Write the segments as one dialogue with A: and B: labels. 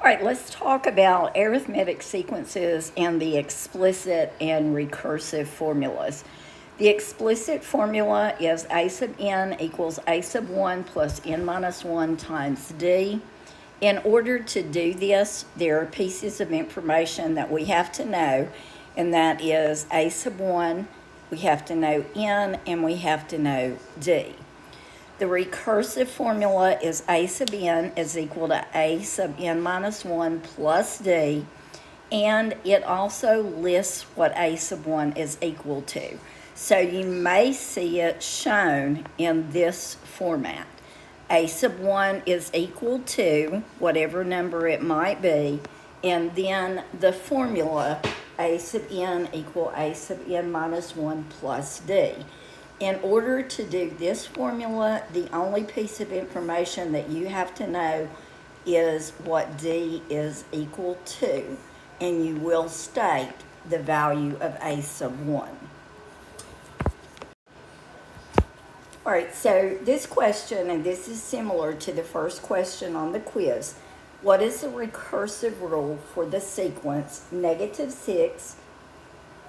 A: All right, let's talk about arithmetic sequences and the explicit and recursive formulas. The explicit formula is a sub n equals a sub 1 plus n minus 1 times d. In order to do this, there are pieces of information that we have to know, and that is a sub 1, we have to know n, and we have to know d. The recursive formula is a sub n is equal to a sub n minus 1 plus d, and it also lists what a sub 1 is equal to. So you may see it shown in this format. A sub 1 is equal to whatever number it might be, and then the formula a sub n equal a sub n minus 1 plus d. In order to do this formula, the only piece of information that you have to know is what d is equal to, and you will state the value of a sub 1. All right, so this question, and this is similar to the first question on the quiz. What is the recursive rule for the sequence -6,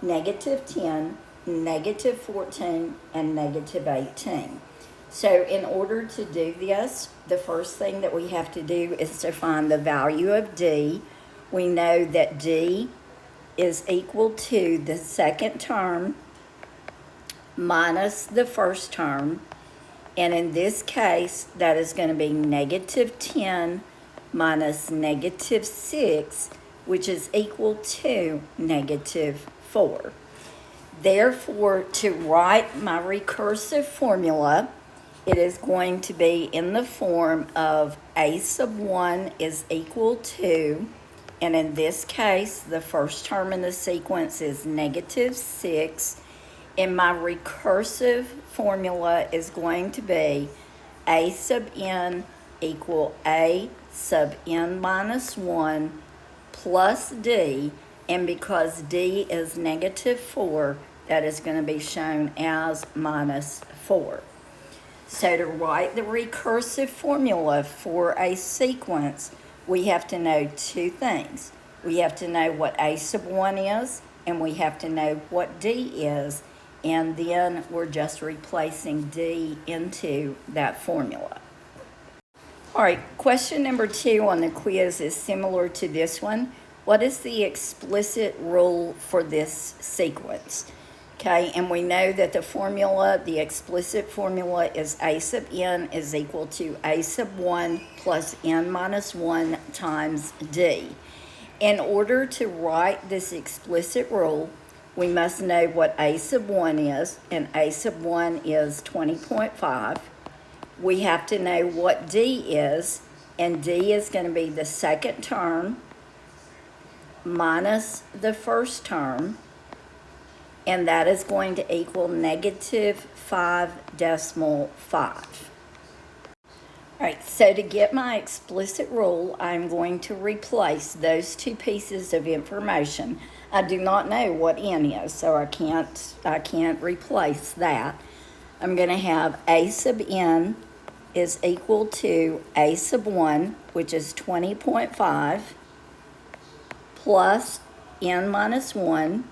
A: -10, -14, and -18? So in order to do this, the first thing that we have to do is to find the value of d. We know that d is equal to the second term minus the first term, and in this case, that is going to be -10 minus -6, which is equal to -4. Therefore, to write my recursive formula, it is going to be in the form of a sub 1 is equal to, and in this case, the first term in the sequence is -6, and my recursive formula is going to be a sub n equal a sub n minus 1 plus d, and because d is -4, that is going to be shown as -4. So to write the recursive formula for a sequence, we have to know two things. We have to know what a sub 1 is, and we have to know what d is, and then we're just replacing d into that formula. All right, question number 2 on the quiz is similar to this one. What is the explicit rule for this sequence? Okay, and we know that the formula, the explicit formula is a sub n is equal to a sub 1 plus n minus 1 times d. In order to write this explicit rule, we must know what a sub 1 is, and a sub 1 is 20.5. We have to know what d is, and d is going to be the second term minus the first term, and that is going to equal -5.5. All right, so to get my explicit rule, I'm going to replace those two pieces of information. I do not know what n is, so I can't replace that. I'm going to have a sub n is equal to a sub 1, which is 20.5, plus n minus 1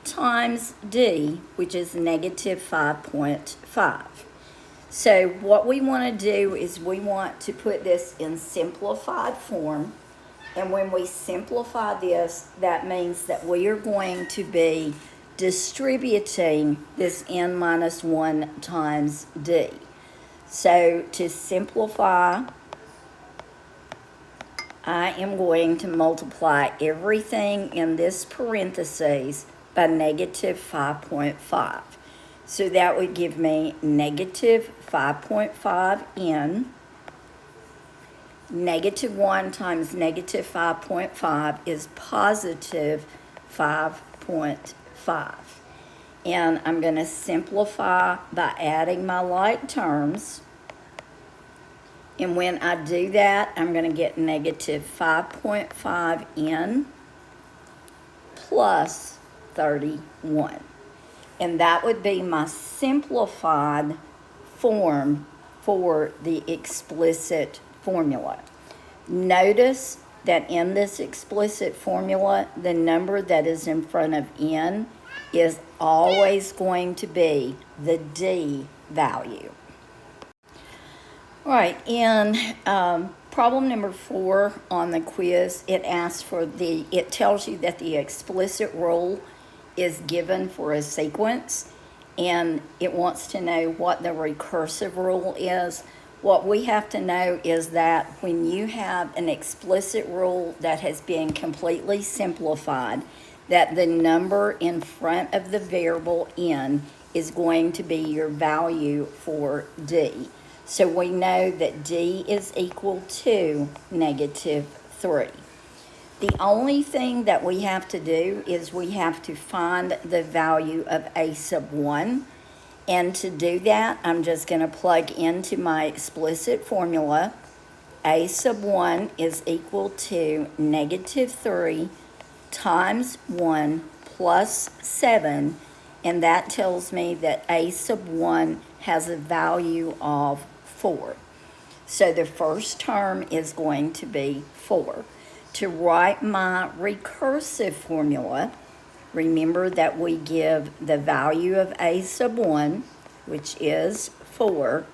A: times d, which is -5.5. So what we want to do is we want to put this in simplified form, and when we simplify this, that means that we are going to be distributing this n minus 1 times d. So to simplify, I am going to multiply everything in this parentheses by -5.5. So that would give me -5.5n. -1 times -5.5 is +5.5. And I'm going to simplify by adding my like terms. And when I do that, I'm going to get -5.5n plus 31. And that would be my simplified form for the explicit formula. Notice that in this explicit formula, the number that is in front of n is always going to be the d value. All right, in problem number 4 on the quiz, it tells you that the explicit rule is given for a sequence, and it wants to know what the recursive rule is. What we have to know is that when you have an explicit rule that has been completely simplified, that the number in front of the variable n is going to be your value for d. So we know that d is equal to -3. The only thing that we have to do is we have to find the value of a sub 1. And to do that, I'm just going to plug into my explicit formula. A sub 1 is equal to -3 times 1 plus 7. And that tells me that a sub 1 has a value of 4. So the first term is going to be 4. To write my recursive formula, remember that we give the value of a sub 1, which is 4,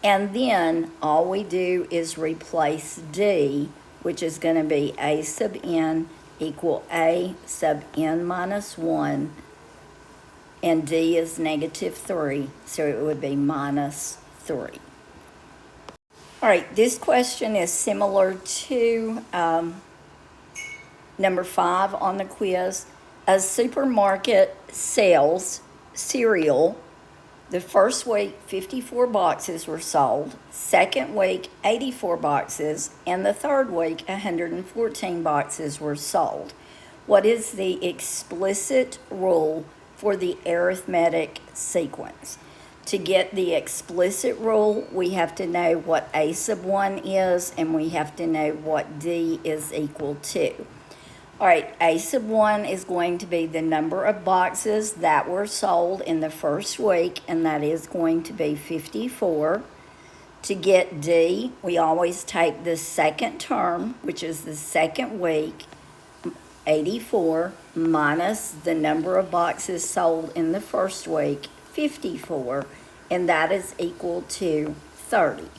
A: and then all we do is replace d, which is going to be a sub n equal a sub n minus 1, and d is -3, so it would be -3. All right, this question is similar to number 5 on the quiz. A supermarket sells cereal. The first week, 54 boxes were sold. Second week, 84 boxes. And the third week, 114 boxes were sold. What is the explicit rule for the arithmetic sequence? To get the explicit rule, we have to know what a sub 1 is, and we have to know what d is equal to. All right, a sub 1 is going to be the number of boxes that were sold in the first week, and that is going to be 54. To get d, we always take the second term, which is the second week, 84, minus the number of boxes sold in the first week, 54, and that is equal to 30.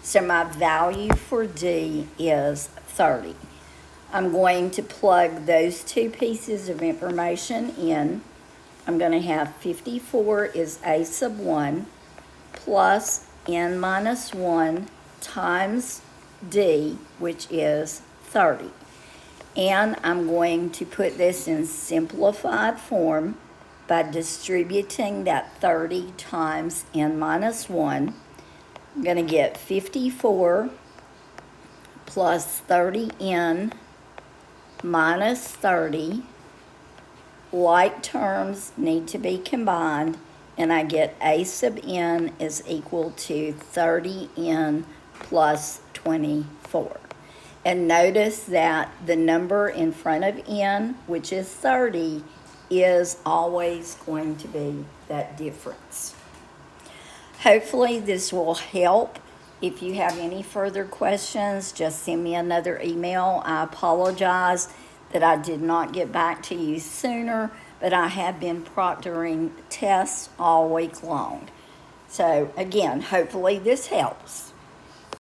A: So my value for d is 30. I'm going to plug those two pieces of information in. I'm going to have 54 is a sub 1 plus n minus 1 times d, which is 30. And I'm going to put this in simplified form by distributing that 30 times n minus 1. I'm going to get 54 plus 30n minus 30. Like terms need to be combined, and I get a sub n is equal to 30n plus 24. And notice that the number in front of n, which is 30, is always going to be that difference. Hopefully this will help. If you have any further questions, just send me another email. I apologize that I did not get back to you sooner, but I have been proctoring tests all week long. So again, hopefully this helps.